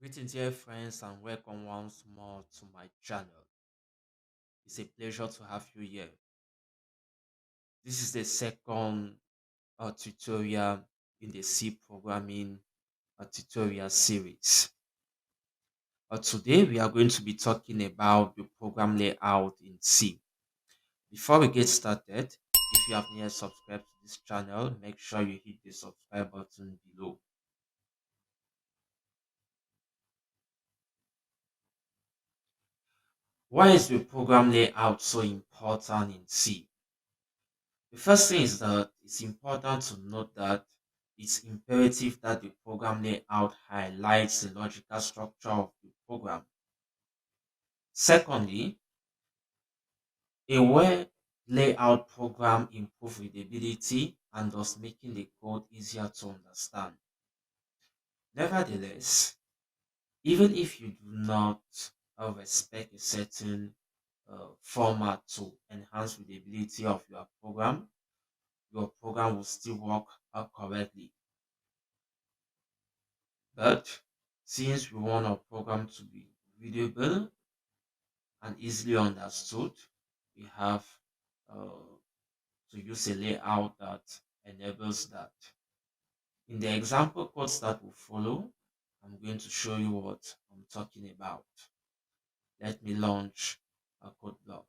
Greetings, dear friends, and welcome once more to my channel. It's a pleasure to have you here. This is the second tutorial in the C programming tutorial series. Today, we are going to be talking about the program layout in C. Before we get started, if you have not yet subscribed to this channel, make sure you hit the subscribe button below. Why is the program layout so important in C? The first thing is that it's important to note that it's imperative that the program layout highlights the logical structure of the program. Secondly, a well layout program improves readability and thus making the code easier to understand. Nevertheless, even if you do not respect a certain format to enhance readability of your program will still work correctly. But since we want our program to be readable and easily understood, we have to use a layout that enables that. In the example codes that will follow, I'm going to show you what I'm talking about. Let me launch a code block.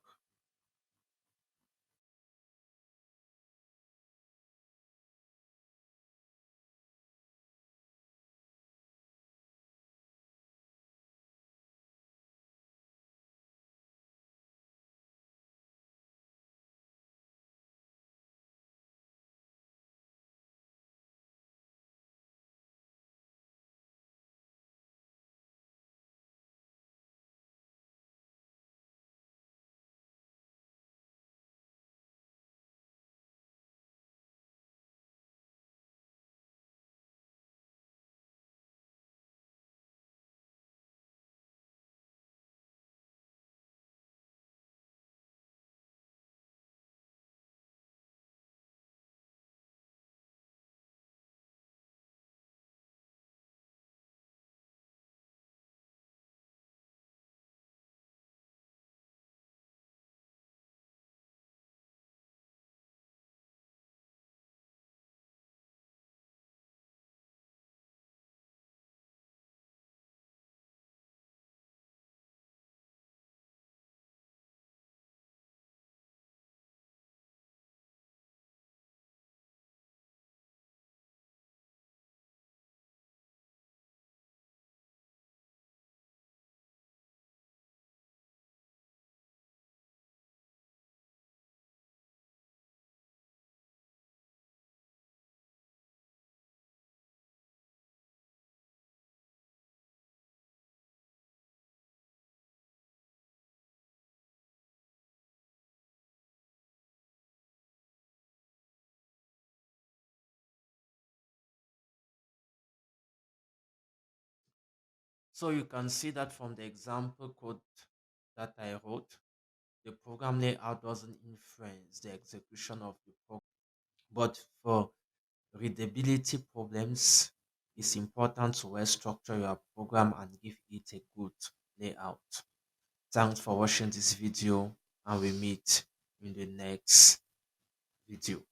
So you can see that from the example code that I wrote, the program layout doesn't influence the execution of the program. But for readability problems, it's important to well structure your program and give it a good layout. Thanks for watching this video, and we meet in the next video.